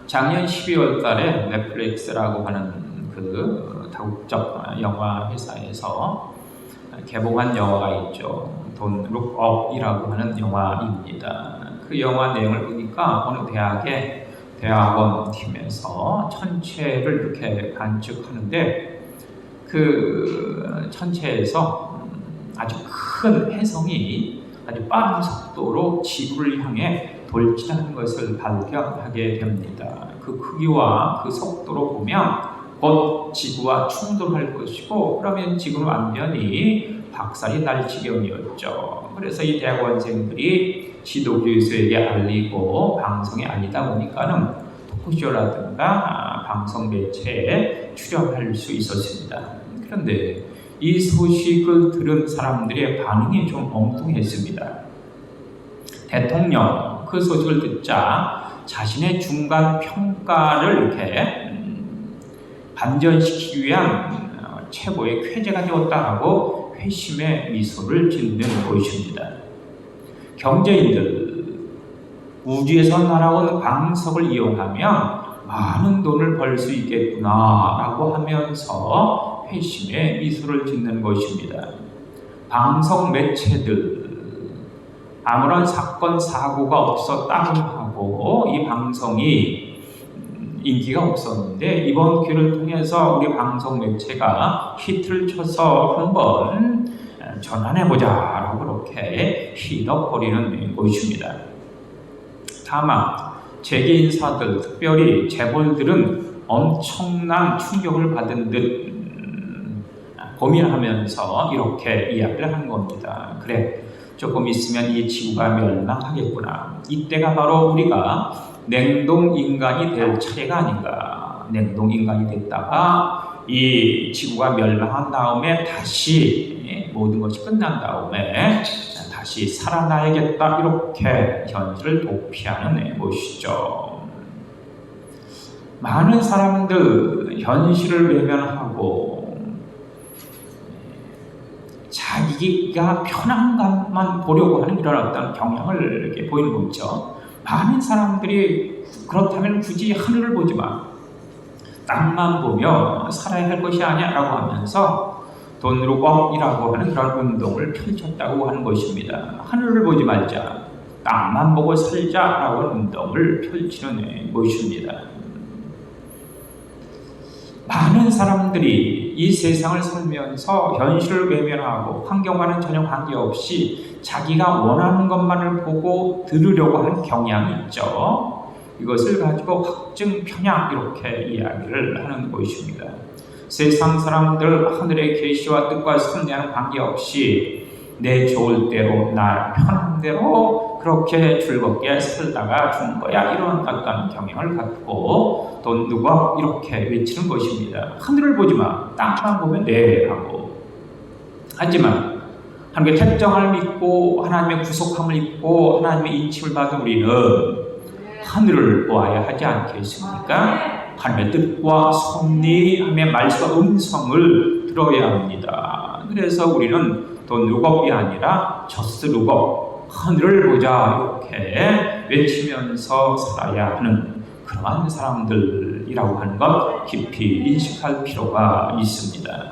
작년 12월 달에 넷플릭스라고 하는 그 다국적 영화 회사에서 개봉한 영화가 있죠. Don't Look Up이라고 하는 영화입니다. 그 영화 내용을 보니까 어느 대학의 대학원 팀에서 천체를 이렇게 관측하는데 그 천체에서 아주 큰 혜성이 아주 빠른 속도로 지구를 향해 돌진하는 것을 발견하게 됩니다. 그 크기와 그 속도로 보면 곧 지구와 충돌할 것이고 그러면 지구는 완전히 박살이 날 지경이었죠. 그래서 이 대학원생들이 지도교수에게 알리고 방송에 알리다 보니까는 토크쇼라든가 방송 매체에 출연할 수 있었습니다. 그런데 이 소식을 들은 사람들의 반응이 좀 엉뚱했습니다. 대통령 그 소식을 듣자 자신의 중간 평가를 이렇게 반전시키기 위한 최고의 쾌재가 되었다라고 회심의 미소를 짓는 것입니다. 경제인들, 우주에서 날아온 광석을 이용하면 많은 돈을 벌 수 있겠구나라고 하면서 회심의 미소를 짓는 것입니다. 방송 매체들, 아무런 사건 사고가 없었다고 하고 이 방송이 인기가 없었는데 이번 기회를 통해서 우리 방송 매체가 히트를 쳐서 한번 전환해보자 라고 그렇게 희덕거리는 것입니다. 다만 재계 인사들, 특별히 재벌들은 엄청난 충격을 받은 듯 고민하면서 이렇게 이야기를 하는 겁니다. 그래, 조금 있으면 이 지구가 멸망하겠구나. 이때가 바로 우리가 냉동인간이 될 차례가 아닌가. 냉동인간이 됐다가 이 지구가 멸망한 다음에 다시 모든 것이 끝난 다음에 다시 살아나야겠다. 이렇게 현실을 도피하는 것이죠. 많은 사람들 현실을 외면하고 자기가 편한 것만 보려고 하는 이런 어떤 경향을 이렇게 보이는 거죠. 많은 사람들이 그렇다면 굳이 하늘을 보지 마. 땅만 보며 살아야 할 것이 아니야 라고 하면서 돈루검이라고 하는 그런 운동을 펼쳤다고 하는 것입니다. 하늘을 보지 말자. 땅만 보고 살자라고 하는 운동을 펼치는 것입니다. 많은 사람들이 이 세상을 살면서 현실을 외면하고 환경과는 전혀 관계없이 자기가 원하는 것만을 보고 들으려고 하는 경향이 있죠. 이것을 가지고 확증 편향 이렇게 이야기를 하는 것입니다. 세상 사람들 하늘의 계시와 뜻과 섭리와는 관계없이 내 좋을 대로 나 편한 대로 그렇게 즐겁게 살다가 죽는 거야 이런 어떤 경향을 갖고 또 누가 이렇게 외치는 것입니다. 하늘을 보지 마. 땅만 보면 네 하고. 하지만 하나님의 택정을 믿고 하나님의 구속함을 믿고 하나님의 인침을 받은 우리는 하늘을 보아야 하지 않겠습니까? 하나님의 뜻과 섭리, 하나님의 말씀과 음성을 들어야 합니다. 그래서 우리는 또 룩업이 아니라 저스트 룩업, 하늘을 보자 이렇게 외치면서 살아야 하는 그러한 사람들이라고 하는 것 깊이 인식할 필요가 있습니다.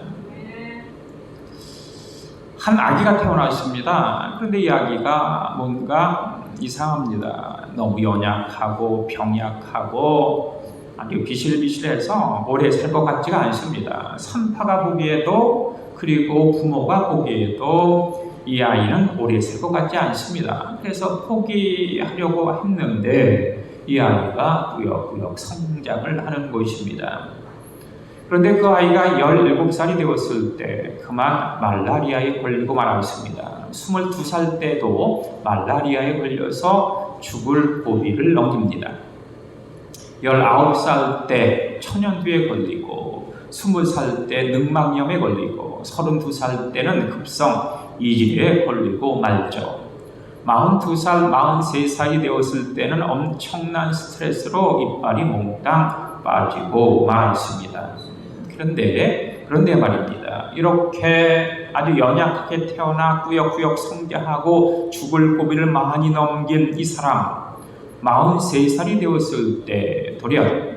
한 아기가 태어났습니다. 그런데 이 아기가 뭔가 이상합니다. 너무 연약하고 병약하고 아주 비실비실해서 오래 살 것 같지가 않습니다. 산파가 보기에도 그리고 부모가 보기에도 이 아이는 오래 살 것 같지 않습니다. 그래서 포기하려고 했는데 이 아이가 꾸역꾸역 성장을 하는 것입니다. 그런데 그 아이가 17살이 되었을 때 그만 말라리아에 걸리고 말았습니다. 22살 때도 말라리아에 걸려서 죽을 고비를 넘깁니다. 19살 때 천연두에 걸리고 20살 때 늑막염에 걸리고 32살 때는 급성 이질에 걸리고 말죠. 42살, 43살이 되었을 때는 엄청난 스트레스로 이빨이 몽땅 빠지고 말았습니다. 그런데 말입니다. 이렇게 아주 연약하게 태어나 꾸역꾸역 성장하고 죽을 고비를 많이 넘긴 이 사람, 43살이 되었을 때 돌연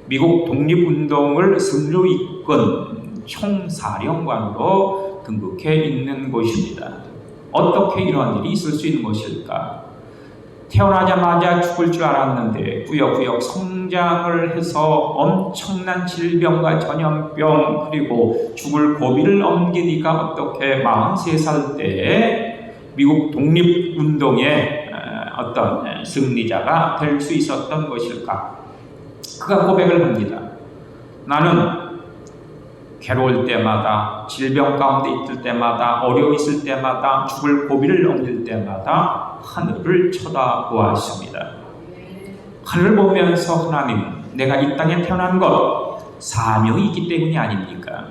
미국 독립운동을 승리로 이끈 총사령관으로 등극해 있는 것입니다. 어떻게 이러한 일이 있을 수 있는 것일까? 태어나자마자 죽을 줄 알았는데 꾸역꾸역 성장을 해서 엄청난 질병과 전염병 그리고 죽을 고비를 넘기니까 어떻게 43살 때 미국 독립운동의 어떤 승리자가 될 수 있었던 것일까? 그가 고백을 합니다. 나는 괴로울 때마다, 질병 가운데 있을 때마다, 어려워 있을 때마다, 죽을 고비를 넘길 때마다 하늘을 쳐다보았습니다. 하늘을 보면서 하나님, 내가 이 땅에 태어난 것 사명이 있기 때문이 아닙니까?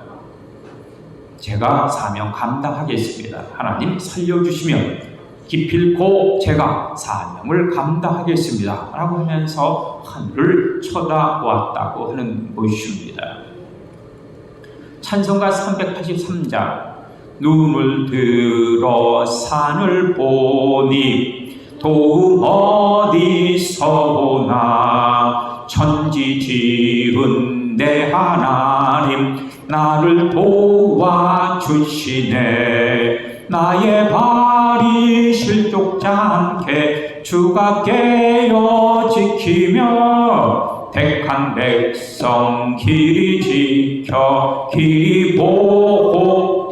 제가 사명 감당하겠습니다. 하나님 살려주시면 기필코 제가 사명을 감당하겠습니다. 라고 하면서 하늘을 쳐다보았다고 하는 것입니다. 찬송가 383장 눈을 들어 산을 보니 도움 어디서 오나 천지 지은 내 하나님 나를 도와주시네 나의 발이 실족지 않게 주가 깨어 지키며 택한 백성 길이 지켜 길이 보호하시네.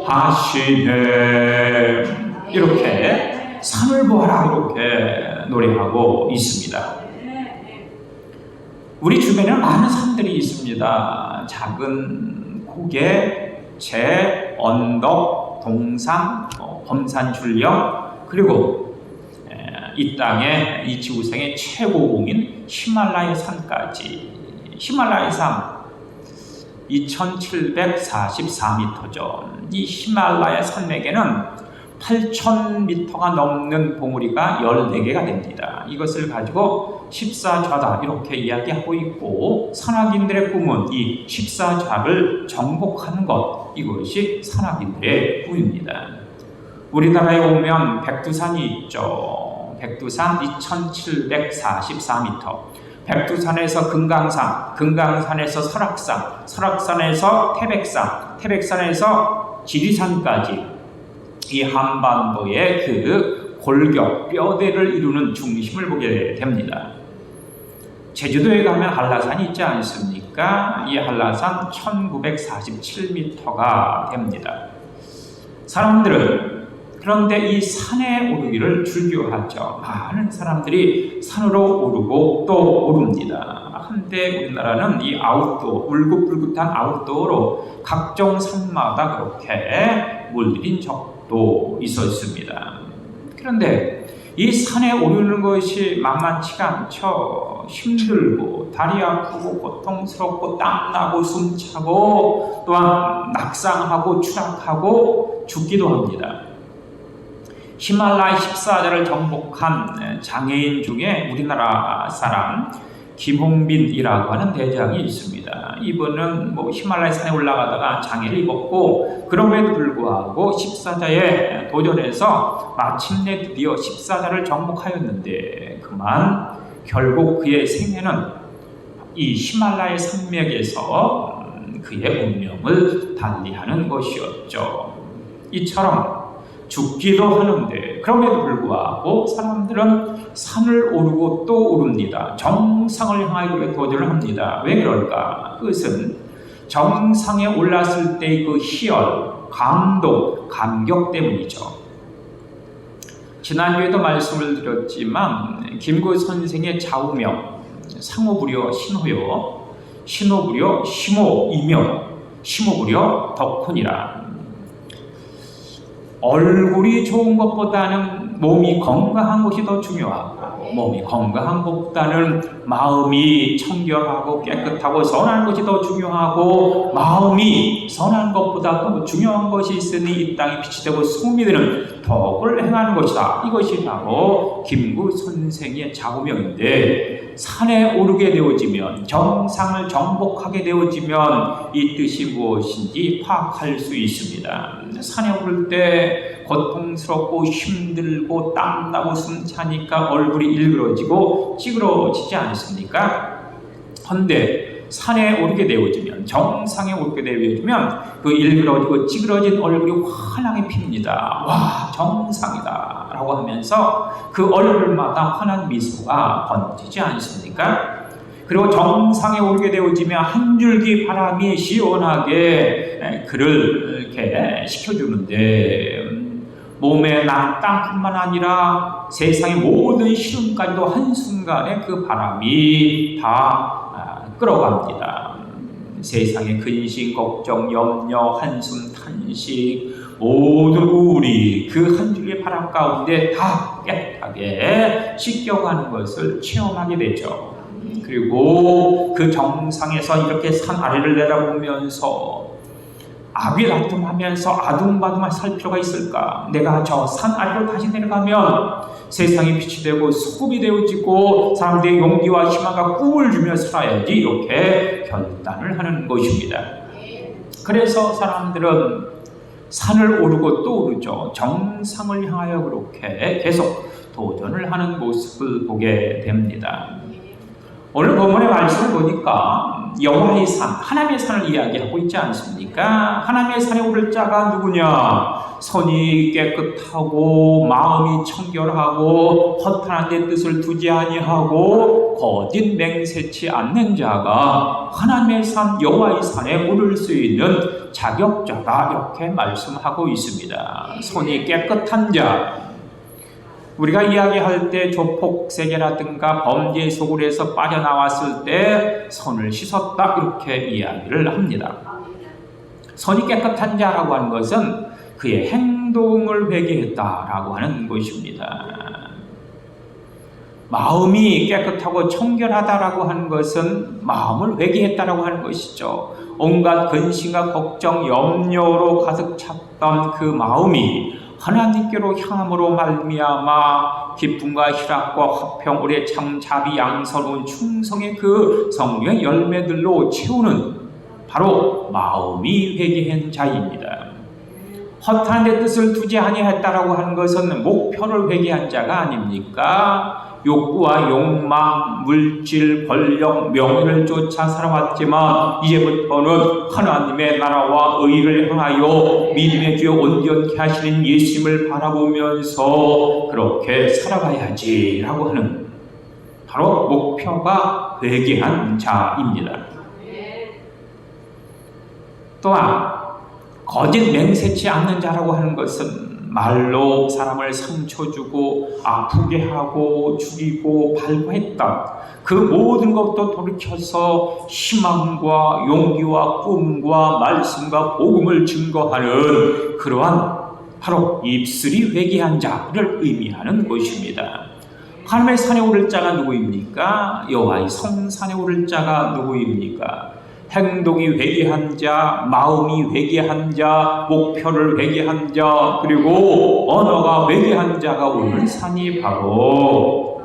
이렇게 산을 보아라 이렇게 노래하고 있습니다. 우리 주변에는 많은 산들이 있습니다. 작은 고개, 재, 언덕, 동산, 범산줄령 그리고 이 땅의 이 지구상의 최고봉인 히말라야 산까지. 히말라야 산 2744m죠. 이 히말라야 산맥에는 8000m가 넘는 봉우리가 14개가 됩니다. 이것을 가지고 14좌다 이렇게 이야기하고 있고 산악인들의 꿈은 이 14좌를 정복하는 것 이것이 산악인들의 꿈입니다. 우리나라에 오면 백두산이 있죠. 백두산 2744m, 백두산에서 금강산, 금강산에서 설악산, 설악산에서 태백산, 태백산에서 지리산까지 이 한반도의 그 골격, 뼈대를 이루는 중심을 보게 됩니다. 제주도에 가면 한라산이 있지 않습니까? 이 한라산 1947m가 됩니다. 사람들은 그런데 이 산에 오르기를 즐겨하죠. 많은 사람들이 산으로 오르고 또 오릅니다. 한때 우리나라는 이 아웃도어, 울긋불긋한 아웃도어로 각종 산마다 그렇게 물들인 적도 있었습니다. 그런데 이 산에 오르는 것이 만만치가 않죠. 힘들고 다리 아프고 고통스럽고 땀나고 숨차고 또한 낙상하고 추락하고 죽기도 합니다. 히말라야 14자를 정복한 장애인 중에 우리나라 사람 김홍빈이라고 하는 대장이 있습니다. 이분은 히말라야 산에 올라가다가 장애를 입었고 그럼에도 불구하고 14자에 도전해서 마침내 드디어 14자를 정복하였는데 그만 결국 그의 생애는 이 히말라야 산맥에서 그의 운명을 달리하는 것이었죠. 이처럼 죽기도 하는데 그럼에도 불구하고 사람들은 산을 오르고 또 오릅니다. 정상을 향하여 도전을 합니다. 왜 그럴까? 그것은 정상에 올랐을 때의 그 희열, 감동, 감격 때문이죠. 지난주에도 말씀을 드렸지만 김구 선생의 좌우명, 상호부려 신호요, 신호부려 심호이며, 심호부려 덕훈이라. 얼굴이 좋은 것보다는 몸이 건강한 것이 더 중요하고 몸이 건강한 것보다는 마음이 청결하고 깨끗하고 선한 것이 더 중요하고 마음이 선한 것보다 더 중요한 것이 있으니 이 땅에 빛이 되고 소금이 되는 덕을 행하는 것이다. 이것이 바로 김구 선생의 좌우명인데, 산에 오르게 되어지면, 정상을 정복하게 되어지면 이 뜻이 무엇인지 파악할 수 있습니다. 산에 오를 때 고통스럽고 힘들고 땀나고 숨차니까 얼굴이 일그러지고 찌그러지지 않습니까? 그런데 산에 오르게 되어지면, 정상에 오르게 되어지면 그 일그러지고 찌그러진 얼굴이 환하게 핍니다. 와, 정상이다 라고 하면서 그 얼굴마다 환한 미소가 번지지 않습니까? 그리고 정상에 오르게 되어지면 한 줄기 바람이 시원하게 그를 이렇게 식혀주는데, 몸에 난 땀뿐만 아니라 세상의 모든 시름까지도 한순간에 그 바람이 다 끌어갑니다. 세상의 근심, 걱정, 염려, 한숨, 탄식, 모든 우울이 그 한 줄기 바람 가운데 다 깨끗하게 씻겨가는 것을 체험하게 되죠. 그리고 그 정상에서 이렇게 산 아래를 내다보면서 아비다툼하면서 아둥바둥 살 필요가 있을까? 내가 저 산 아래로 다시 내려가면 세상이 빛이 되고 소금이 되어지고 사람들의 용기와 희망과 꿈을 주며 살아야지, 이렇게 결단을 하는 것입니다. 그래서 사람들은 산을 오르고 또 오르죠. 정상을 향하여 그렇게 계속 도전을 하는 모습을 보게 됩니다. 오늘 본문의 말씀을 보니까 여호와의 산, 하나님의 산을 이야기하고 있지 않습니까? 하나님의 산에 오를 자가 누구냐? 선이 깨끗하고 마음이 청결하고 허탄한 데 뜻을 두지 아니하고 거짓 맹세치 않는 자가 하나님의 산, 여호와의 산에 오를 수 있는 자격자다, 이렇게 말씀하고 있습니다. 손이 깨끗한 자, 우리가 이야기할 때 조폭세계라든가 범죄 소굴에서 빠져나왔을 때 손을 씻었다, 이렇게 이야기를 합니다. 손이 깨끗한 자라고 하는 것은 그의 행동을 회개했다라고 하는 것입니다. 마음이 깨끗하고 청결하다라고 하는 것은 마음을 회개했다라고 하는 것이죠. 온갖 근심과 걱정, 염려로 가득 찼던 그 마음이 하나님께로 향함으로 말미암아 기쁨과 희락과 화평, 오래 참, 자비, 양선운, 충성의 그 성령의 열매들로 채우는 바로 마음이 회개한 자입니다. 허탄한 데 뜻을 두지 아니했다라고 하는 것은 목표를 회개한 자가 아닙니까? 욕구와 욕망, 물질, 권력, 명예를 쫓아 살아왔지만 이제부터는 하나님의 나라와 의를 향하여 믿음의 주여 온전케 하시는 예수님을 바라보면서 그렇게 살아가야지 라고 하는 바로 목표가 회개한 자입니다. 또한 거짓 맹세치 않는 자라고 하는 것은 말로 사람을 상처 주고 아프게 하고 죽이고 발부했던 그 모든 것도 돌이켜서 희망과 용기와 꿈과 말씀과 복음을 증거하는 그러한 바로 입술이 회개한 자를 의미하는 것입니다. 하나님의 산에 오를 자가 누구입니까? 여호와의 성산에 오를 자가 누구입니까? 행동이 회개한 자, 마음이 회개한 자, 목표를 회개한 자, 그리고 언어가 회개한 자가 오르는 산이 바로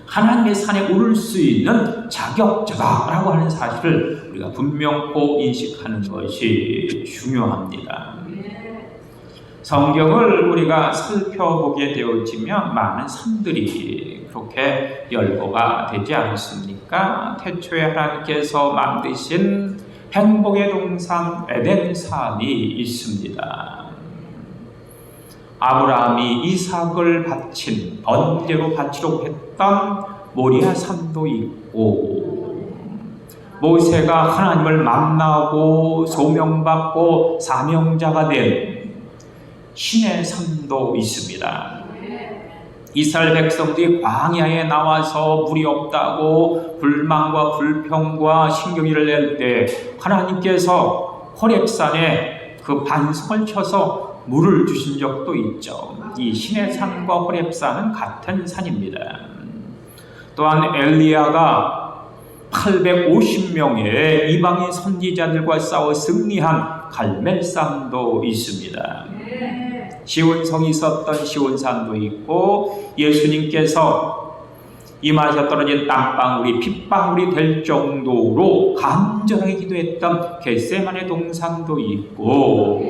하나님의 산에 오를 수 있는 자격자다라고 하는 사실을 우리가 분명코 인식하는 것이 중요합니다. 성경을 우리가 살펴보게 되어지면 많은 산들이 그렇게 열거가 되지 않습니까? 태초에 하나님께서 만드신 행복의 동산 에덴산이 있습니다. 아브라함이 이삭을 바친 번제로 바치려고 했던 모리아 산도 있고, 모세가 하나님을 만나고 소명받고 사명자가 된 신의 산도 있습니다. 이스라엘 백성들이 광야에 나와서 물이 없다고 불만과 불평과 신경질을 낼 때 하나님께서 호렙산에 그 반석을 쳐서 물을 주신 적도 있죠. 이 신의 산과 호렙산은 같은 산입니다. 또한 엘리야가 850명의 이방인 선지자들과 싸워 승리한 갈멜산도 있습니다. 시온성이 있었던 시온산도 있고 예수님께서 이마에서 떨어진 땀방울이 핏방울이 될 정도로 간절하게 기도했던 겟세마네 동산도 있고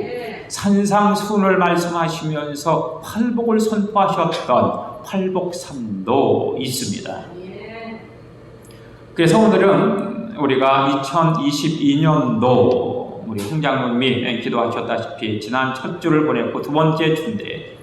산상수훈을 말씀하시면서 팔복을 선포하셨던 팔복산도 있습니다. 그래서 오늘은 우리가 2022년도 우리 홍장로님이 기도하셨다시피 지난 첫 주를 보냈고 두 번째 주인데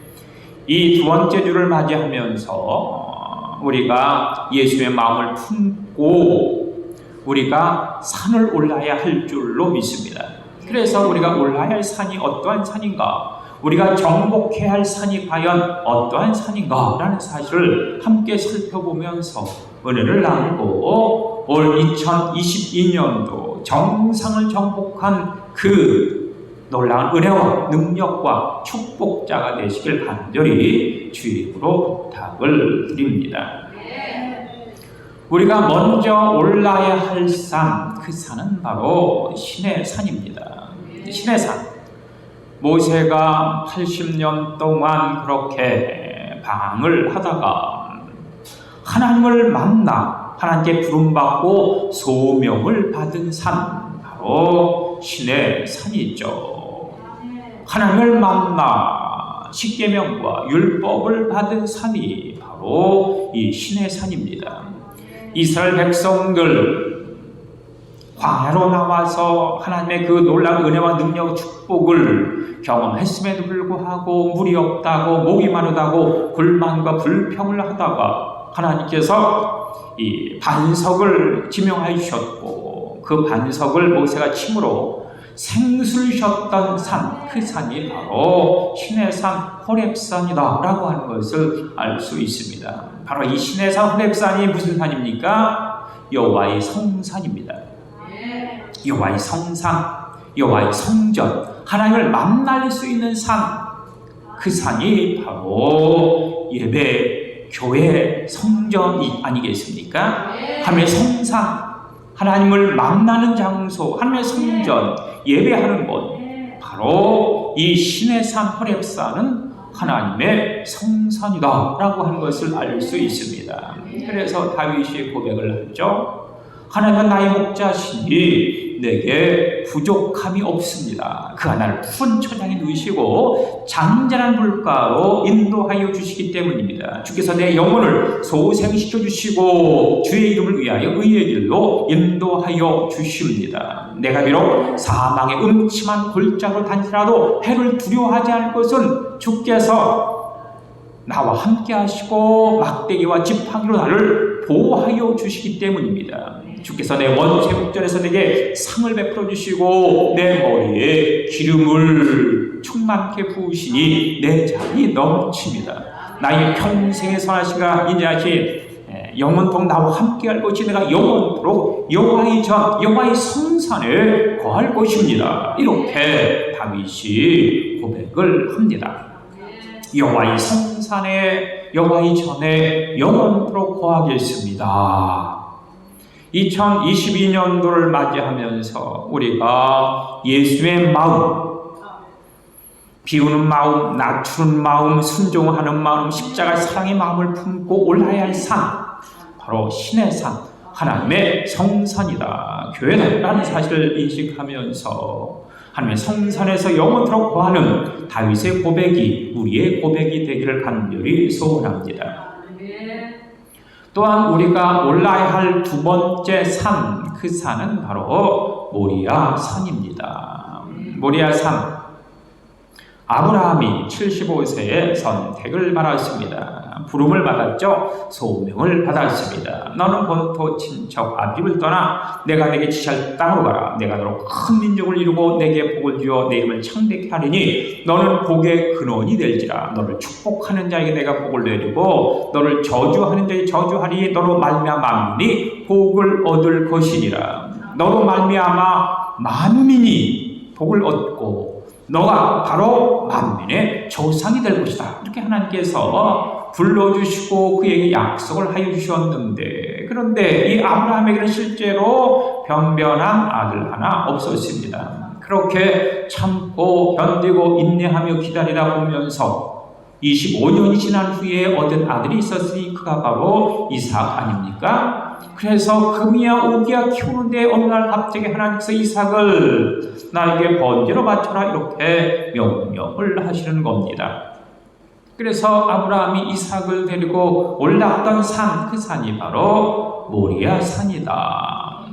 이 두 번째 주를 맞이하면서 우리가 예수의 마음을 품고 우리가 산을 올라야 할 줄로 믿습니다. 그래서 우리가 올라야 할 산이 어떠한 산인가, 우리가 정복해야 할 산이 과연 어떠한 산인가 라는 사실을 함께 살펴보면서 은혜를 나누고 올 2022년도 정상을 정복한 그 놀라운 은혜와 능력과 축복자가 되시길 간절히 주입으로 부탁을 드립니다. 우리가 먼저 올라야 할 산, 그 산은 바로 신의 산입니다. 신의 산. 모세가 80년 동안 그렇게 방황을 하다가 하나님을 만나 하나님께 부름받고 소명을 받은 산, 바로 신의 산이죠. 하나님을 만나 십계명과 율법을 받은 산이 바로 이 신의 산입니다. 이스라엘 백성들 광야로 나와서 하나님의 그 놀라운 은혜와 능력, 축복을 경험했음에도 불구하고 물이 없다고, 목이 마르다고 불만과 불평을 하다가 하나님께서 이 반석을 지명하여 주셨고 그 반석을 모세가 침으로 생수를 쉬었던 산, 그 산이 바로 신의 산 호렙산이다 라고 하는 것을 알 수 있습니다. 바로 이 신의 산 호렙산이 무슨 산입니까? 여호와의 성산입니다. 여호와의 성산, 여호와의 성전, 하나님을 만날 수 있는 산, 그 산이 바로 예배, 교회, 성전이 아니겠습니까? 하나님의 성산, 하나님을 만나는 장소, 하나님의 성전, 예배하는 곳, 바로 이 신의 산 호렙산은 하나님의 성산이다 라고 하는 것을 알 수 있습니다. 그래서 다윗이 고백을 하죠. 하나님은 나의 목자시니 내게 부족함이 없습니다. 그가 나를 푸른 초장에 누이시고 잔잔한 물가로 인도하여 주시기 때문입니다. 주께서 내 영혼을 소생시켜 주시고 주의 이름을 위하여 의의 길로 인도하여 주십니다. 내가 비록 사망의 음침한 골짜기로 다니더라도 해를 두려워하지 않을 것은 주께서 나와 함께 하시고 막대기와 지팡이로 나를 보호하여 주시기 때문입니다. 주께서 내 원수의 목전에서 내게 상을 베풀어 주시고 내 머리에 기름을 충만케 부으시니 내 잔이 넘칩니다. 나의 평생의 선하시가 인자하신 영원토록 나와 함께 할 것이 내가 영원토록 여호와의 전, 여호와의 성산에 거할 것입니다. 이렇게 다윗이 고백을 합니다. 여호와의 성산에, 여호와의 전에 영원토록 거하겠습니다. 2022년도를 맞이하면서 우리가 예수의 마음, 비우는 마음, 낮추는 마음, 순종하는 마음, 십자가 사랑의 마음을 품고 올라야 할 산, 바로 신의 산, 하나님의 성산이다, 교회다라는 사실을 인식하면서 하나님의 성산에서 영원토록 거하는 다윗의 고백이 우리의 고백이 되기를 간절히 소원합니다. 또한 우리가 올라야 할 두 번째 산, 그 산은 바로 모리아 산입니다. 모리아 산. 아브라함이 75세에 선택을 받았습니다. 부름을 받았죠. 소명을 받았습니다. 너는 본토 친척 아비집을 떠나 내가 내게 지시할 땅으로 가라. 내가 너로 큰 민족을 이루고 내게 복을 주어 내 이름을 창대케 하리니 너는 복의 근원이 될지라. 너를 축복하는 자에게 내가 복을 내리고 너를 저주하는 자에게 저주하리. 너로 말미암아 만민이 복을 얻을 것이니라. 너로 말미암아 만민이 복을 얻고 너가 바로 만민의 조상이 될 것이다. 이렇게 하나님께서 불러주시고 그에게 약속을 하여 주셨는데, 그런데 이 아브라함에게는 실제로 변변한 아들 하나 없었습니다. 그렇게 참고 견디고 인내하며 기다리다 보면서 25년이 지난 후에 얻은 아들이 있었으니 그가 바로 이삭 아닙니까? 그래서 금이야 오기야 키우는데 어느 날 갑자기 하나님께서 이삭을 나에게 번제로 바쳐라 이렇게 명령을 하시는 겁니다. 그래서 아브라함이 이삭을 데리고 올랐던 산, 그 산이 바로 모리아 산이다.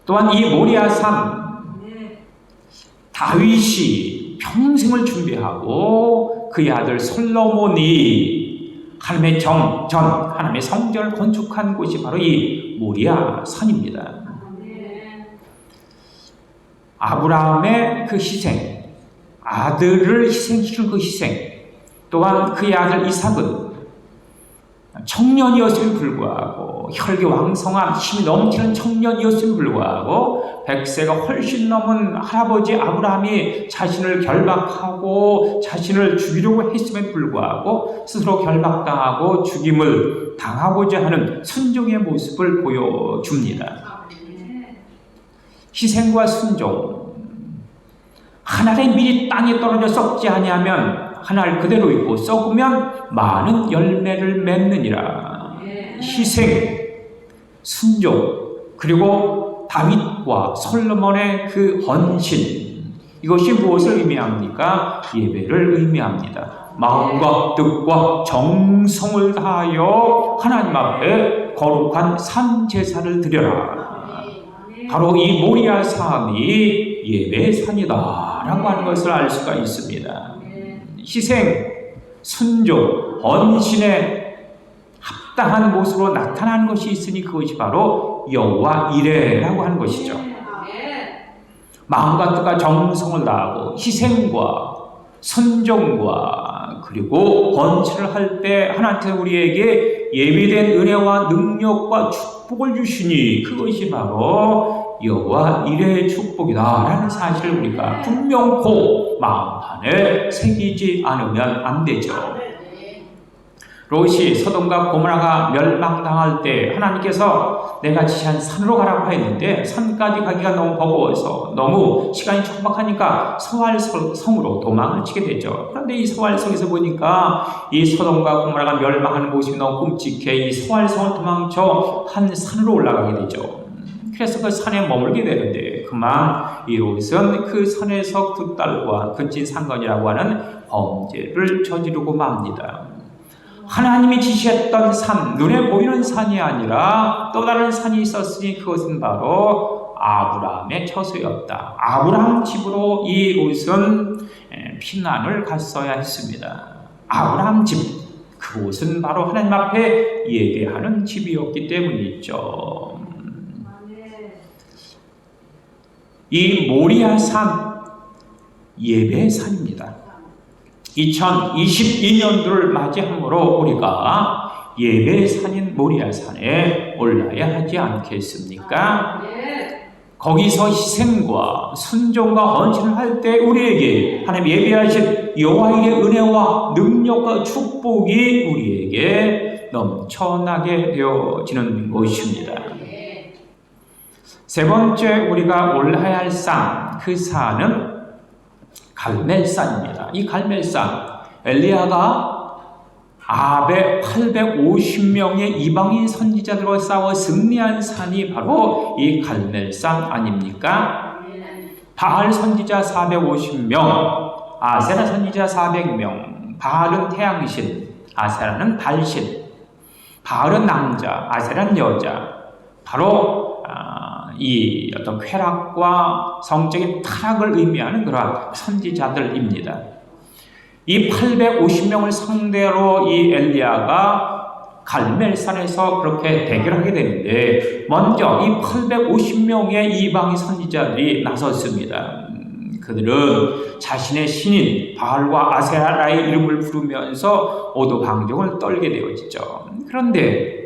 또한 이 모리아 산, 다윗이 평생을 준비하고 그의 아들 솔로몬이 하나님의 하나님의 성전을 건축한 곳이 바로 이 모리아 산입니다. 아브라함의 그 희생, 아들을 희생시키는 그 희생, 또한 그의 아들 이삭은 청년이었음에 불구하고 혈기왕성한 힘이 넘치는 청년이었음에 불구하고 100세가 훨씬 넘은 할아버지 아브라함이 자신을 결박하고 자신을 죽이려고 했음에 불구하고 스스로 결박당하고 죽임을 당하고자 하는 순종의 모습을 보여줍니다. 희생과 순종, 하늘의 밀이 땅에 떨어져 썩지 아니하면 하늘 그대로 있고 썩으면 많은 열매를 맺느니라. 희생, 순종, 그리고 다윗과 솔로몬의 그 헌신, 이것이 무엇을 의미합니까? 예배를 의미합니다. 마음과 뜻과 정성을 다하여 하나님 앞에 거룩한 산제사를 드려라. 바로 이 모리아 산이 예배의 산이다 라고 하는 것을 알 수가 있습니다. 희생, 순종, 헌신에 합당한 모습으로 나타나는 것이 있으니 그것이 바로 여호와 이레라고 하는 것이죠. 마음과 뜻과 정성을 다하고 희생과 순종과 그리고 헌신을 할 때 하나님께서 우리에게 예비된 은혜와 능력과 축복을 주시니 그것이 바로 여호와 이레의 축복이다 라는 사실을 우리가 분명코 마음판에 새기지 않으면 안 되죠. 롯이 소돔과 고모라가 멸망당할 때 하나님께서 내가 지시한 산으로 가라고 했는데 산까지 가기가 너무 버거워서 너무 시간이 촉박하니까 서활성으로 도망을 치게 되죠. 그런데 이 서활성에서 보니까 이 소돔과 고모라가 멸망하는 모습이 너무 끔찍해 이 서활성을 도망쳐 한 산으로 올라가게 되죠. 그래서 그 산에 머물게 되는데 그만 이 롯은 그 산에서 두 딸과 근친상간이라고 하는 범죄를 저지르고 맙니다. 하나님이 지시했던 산, 눈에 보이는 산이 아니라 또 다른 산이 있었으니 그것은 바로 아브라함의 처소였다. 아브라함 집으로 이 롯은 피난을 갔어야 했습니다. 아브라함 집, 그곳은 바로 하나님 앞에 예배하는 집이었기 때문이죠. 이 모리아 산, 예배의 산입니다. 2022년도를 맞이함으로 우리가 예배의 산인 모리아 산에 올라야 하지 않겠습니까? 거기서 희생과 순종과 헌신을 할 때 우리에게 하나님 예배하신 여호와의 은혜와 능력과 축복이 우리에게 넘쳐나게 되어지는 것입니다. 세 번째 우리가 올라야 할 산, 그 산은 갈멜산입니다. 이 갈멜산, 엘리야가 아베 850명의 이방인 선지자들과 싸워 승리한 산이 바로 이 갈멜산 아닙니까? 바알 선지자 450명, 아세라 선지자 400명, 바알은 태양신, 아세라는 달신, 바알은 남자, 아세라는 여자, 바로 이 어떤 쾌락과 성적인 타락을 의미하는 그러한 선지자들입니다. 이 850명을 상대로 이 엘리야가 갈멜산에서 그렇게 대결하게 되는데 먼저 이 850명의 이방인 선지자들이 나섰습니다. 그들은 자신의 신인 바알과 아세라의 이름을 부르면서 오도방정을 떨게 되어지죠. 그런데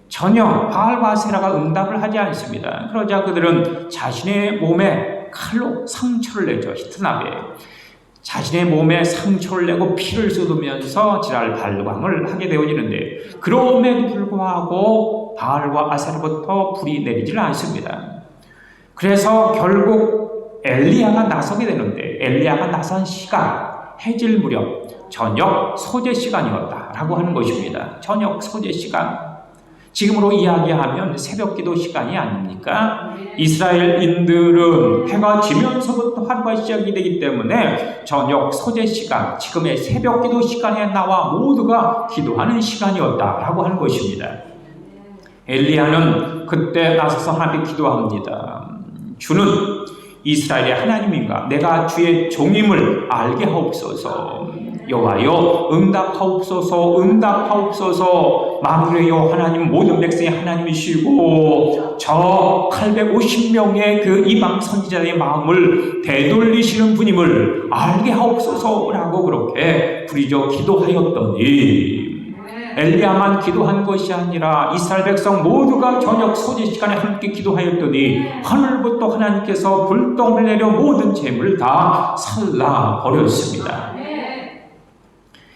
전혀 바알과 아세라가 응답을 하지 않습니다. 그러자 그들은 자신의 몸에 칼로 상처를 내죠. 히트나베. 자신의 몸에 상처를 내고 피를 쏟으면서 지랄 발광을 하게 되어지는데 그럼에도 불구하고 바알과 아세라부터 불이 내리질 않습니다. 그래서 결국 엘리야가 나서게 되는데 엘리야가 나선 시간 해질 무렵 저녁 소재 시간이었다라고 하는 것입니다. 저녁 소재 시간. 지금으로 이야기하면 새벽기도 시간이 아닙니까? 이스라엘인들은 해가 지면서부터 하루가 시작이 되기 때문에 저녁 소재 시간, 지금의 새벽기도 시간에 나와 모두가 기도하는 시간이었다라고 하는 것입니다. 엘리야는 그때 나서서 하나님께 기도합니다. 주는 이스라엘의 하나님인가? 내가 주의 종임을 알게 하옵소서. 여호와여 응답하옵소서. 응답하옵소서. 만군의 여호와 하나님, 모든 백성의 하나님이시고 저 850명의 그 이방 선지자의 마음을 되돌리시는 분임을 알게 하옵소서라고 그렇게 부르짖어 기도하였더니 엘리야만 기도한 것이 아니라 이스라엘 백성 모두가 저녁 소재 시간에 함께 기도하였더니 하늘부터 하나님께서 불덩이를 내려 모든 재물을 다 살라 버렸습니다.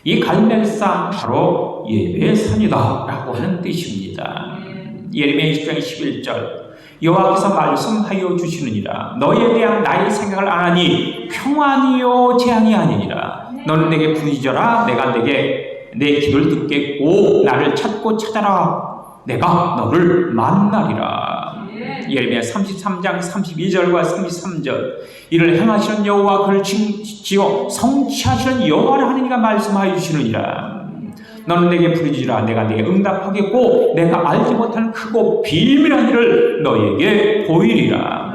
이 갈멜산 바로 예배의 산이다 라고 하는 뜻입니다. 예레미야 20장 11절 여호와께서 말씀하여 주시느니라 너희에 대한 나의 생각을 안 하니 평안이요 재앙이 아니니라. 너는 내게 부르짖어라 내가 내게 내 기도를 듣겠고 나를 찾고 찾아라 내가 너를 만나리라. 예레미야 33장 32절과 33절 이를 행하시는 여호와 그를 지어 성취하시는 여호와를 하느니가 말씀하여 주시느니라. 너는 내게 부르짖으라 내가 내게 응답하겠고 내가 알지 못하는 크고 비밀한 일을 너에게 보이리라.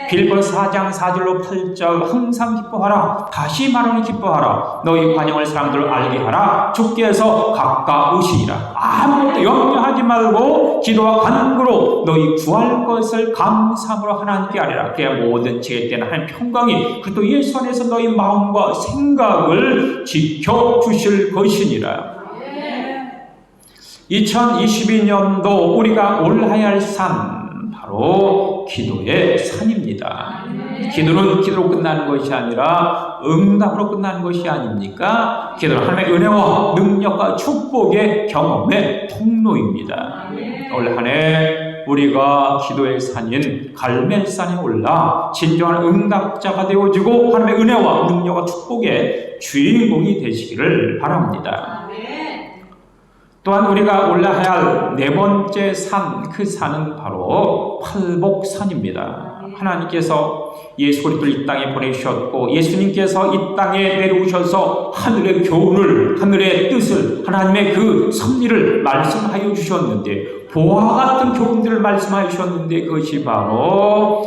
빌보서 4장 4절로 8절 항상 기뻐하라 다시 말하니 기뻐하라 너희 관영을 사람들을 알게 하라 주께서 가까우시니라. 아무것도 염려하지 말고 기도와 간구로 너희 구할 것을 감사함으로 하나님께 아뢰라. 그야 모든 지혜 때는 하나님 평강이 그리스도 예수 안에서 너희 마음과 생각을 지켜주실 것이니라. 2022년도 우리가 올라야 할 산 바로 기도의 산입니다. 기도는 기도로 끝나는 것이 아니라 응답으로 끝나는 것이 아닙니까? 기도는 하나님의 은혜와 능력과 축복의 경험의 통로입니다. 올 한 해 우리가 기도의 산인 갈멜산에 올라 진정한 응답자가 되어지고 하나님의 은혜와 능력과 축복의 주인공이 되시기를 바랍니다. 또한 우리가 올라야 할 네 번째 산, 그 산은 바로 팔복산입니다. 하나님께서 예수 그리스도를 이 땅에 보내주셨고 예수님께서 이 땅에 내려오셔서 하늘의 교훈을, 하늘의 뜻을, 하나님의 그 섭리를 말씀하여 주셨는데 보화 같은 교훈들을 말씀하여 주셨는데 그것이 바로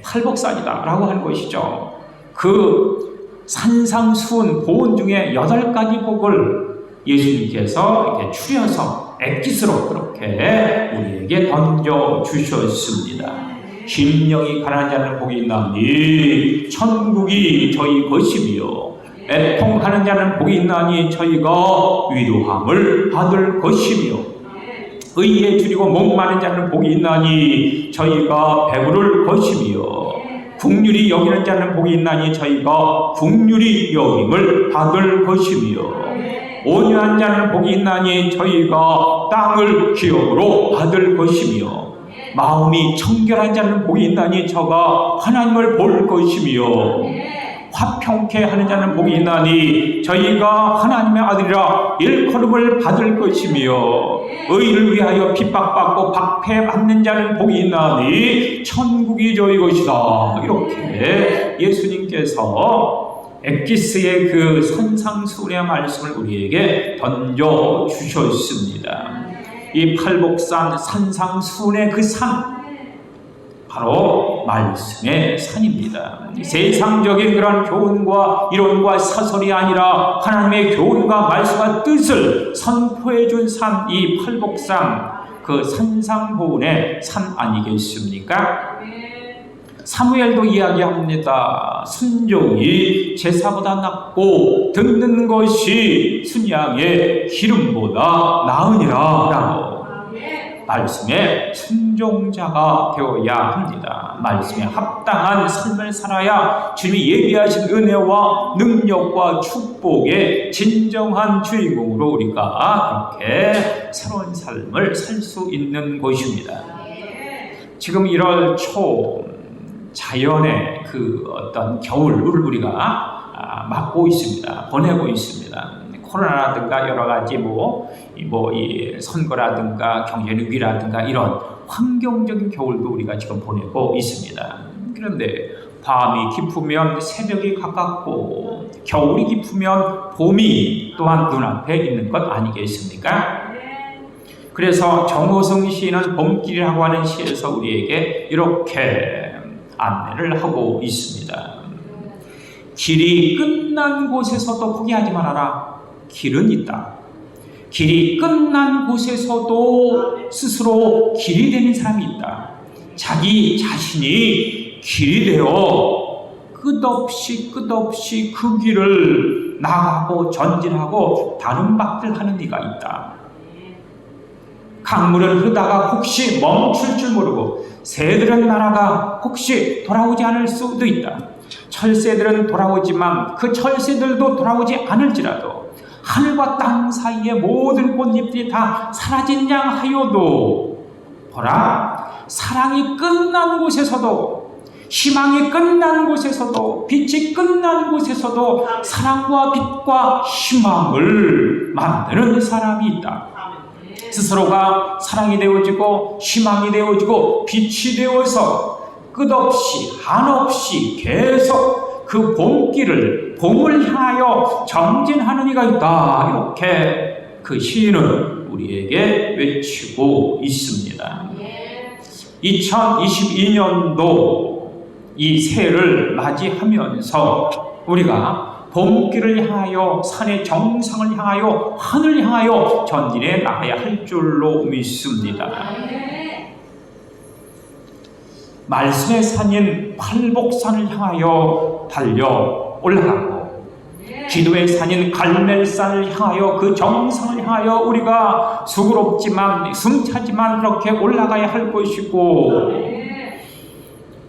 팔복산이다 라고 하는 것이죠. 그 산상수훈 보훈 중에 8가지 복을 예수님께서 이렇게 추려서 엑기스로 그렇게 우리에게 던져 주셨습니다. 심령이 가난한 자는 복이 있나니 천국이 저희 것이며 애통하는 자는 복이 있나니 저희가 위로함을 받을 것이며 의에 줄이고 목마른 자는 복이 있나니 저희가 배부를 것이며 국률이 여기는 자는 복이 있나니 저희가 국률이 여김을 받을 것이며 온유한 자는 복이 있나니 저희가 땅을 기업으로 받을 것이며 마음이 청결한 자는 복이 있나니 저가 하나님을 볼 것이며 화평케 하는 자는 복이 있나니 저희가 하나님의 아들이라 일컬음을 받을 것이며 의를 위하여 핍박받고 박해받는 자는 복이 있나니 천국이 저희 것이다. 이렇게 예수님께서 엑기스의 그 선상수훈의 말씀을 우리에게 던져 주셨습니다. 이 팔복산 산상수훈의 그 산 바로 말씀의 산입니다. 세상적인 그런 교훈과 이론과 사설이 아니라 하나님의 교훈과 말씀과 뜻을 선포해 준 산, 이 팔복산 그 산상보훈의 산 아니겠습니까? 사무엘도 이야기합니다. 순종이 제사보다 낫고 듣는 것이 순양의 기름보다 나으니라 라고 말씀에 순종자가 되어야 합니다. 말씀에 합당한 삶을 살아야 주님이 예비하신 은혜와 능력과 축복의 진정한 주인공으로 우리가 그렇게 새로운 삶을 살 수 있는 것입니다. 지금 1월 초 자연의 그 어떤 겨울을 우리가 맞고 있습니다. 보내고 있습니다. 코로나라든가 여러 가지 이 선거라든가 경제 위기라든가 이런 환경적인 겨울도 우리가 지금 보내고 있습니다. 그런데 밤이 깊으면 새벽이 가깝고 겨울이 깊으면 봄이 또한 눈앞에 있는 것 아니겠습니까? 그래서 정호성 시인은 봄길이라고 하는 시에서 우리에게 이렇게 안내를 하고 있습니다. 길이 끝난 곳에서도 포기하지 말아라. 길은 있다. 길이 끝난 곳에서도 스스로 길이 되는 사람이 있다. 자기 자신이 길이 되어 끝없이 그 길을 나가고 전진하고 다른 밖을 하는 이가 있다. 강물을 흐르다가 혹시 멈출 줄 모르고 새들은 날아가 혹시 돌아오지 않을 수도 있다. 철새들은 돌아오지만 그 철새들도 돌아오지 않을지라도 하늘과 땅 사이의 모든 꽃잎들이 다 사라진 양 하여도 보라, 사랑이 끝난 곳에서도, 희망이 끝난 곳에서도, 빛이 끝난 곳에서도 사랑과 빛과 희망을 만드는 사람이 있다. 스스로가 사랑이 되어지고 희망이 되어지고 빛이 되어서 끝없이 한없이 계속 그 봄길을, 봄을 향하여 전진하는 이가 있다. 이렇게 그 시인은 우리에게 외치고 있습니다. 2022년도 이 새해를 맞이하면서 우리가 봄길을 향하여 산의 정상을 향하여 하늘을 향하여 전진해 나가야 할 줄로 믿습니다. 말씀의 산인 팔복산을 향하여 달려 올라가고 기도의 산인 갈멜산을 향하여 그 정상을 향하여 우리가 수고롭지만 숨차지만 그렇게 올라가야 할 것이고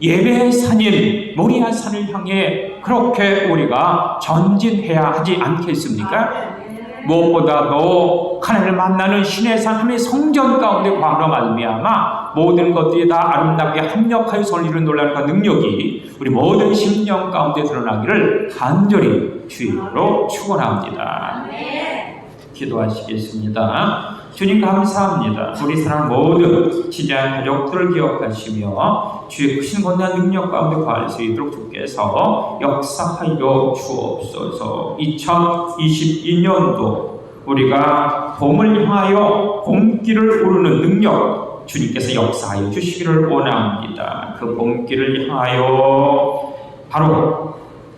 예배의 산인 모리아 산을 향해 그렇게 우리가 전진해야 하지 않겠습니까? 무엇보다도 하나님을 만나는 신의 산 하나님의 성전 가운데 과로 말미암아 모든 것들이 다 아름답게 합력하여 선리를 놀라는 그 능력이 우리 모든 심령 가운데 드러나기를 간절히 주의로 축원합니다. 기도하시겠습니다. 주님 감사합니다. 우리 사랑 모든 지지한 가족들을 기억하시며 주의 크신 권한 능력 가운데 거할 수 있도록 주께서 역사하여 주옵소서. 2022년도 우리가 봄을 향하여 봄길을 오르는 능력 주님께서 역사하여 주시기를 원합니다. 그 봄길을 향하여 바로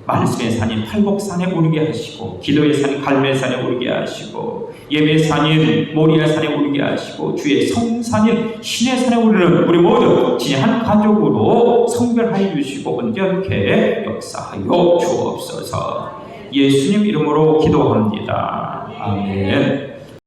말씀의 산인 팔복산에 오르게 하시고 기도의 산인 갈멜산에 오르게 하시고 예배의 산인 모리아 산에 오르게 하시고 주의 성산인 신의 산에 오르는 우리 모두 진한 가족으로 성별하여 주시고 온전케 역사하여 주옵소서. 예수님 이름으로 기도합니다. 아멘.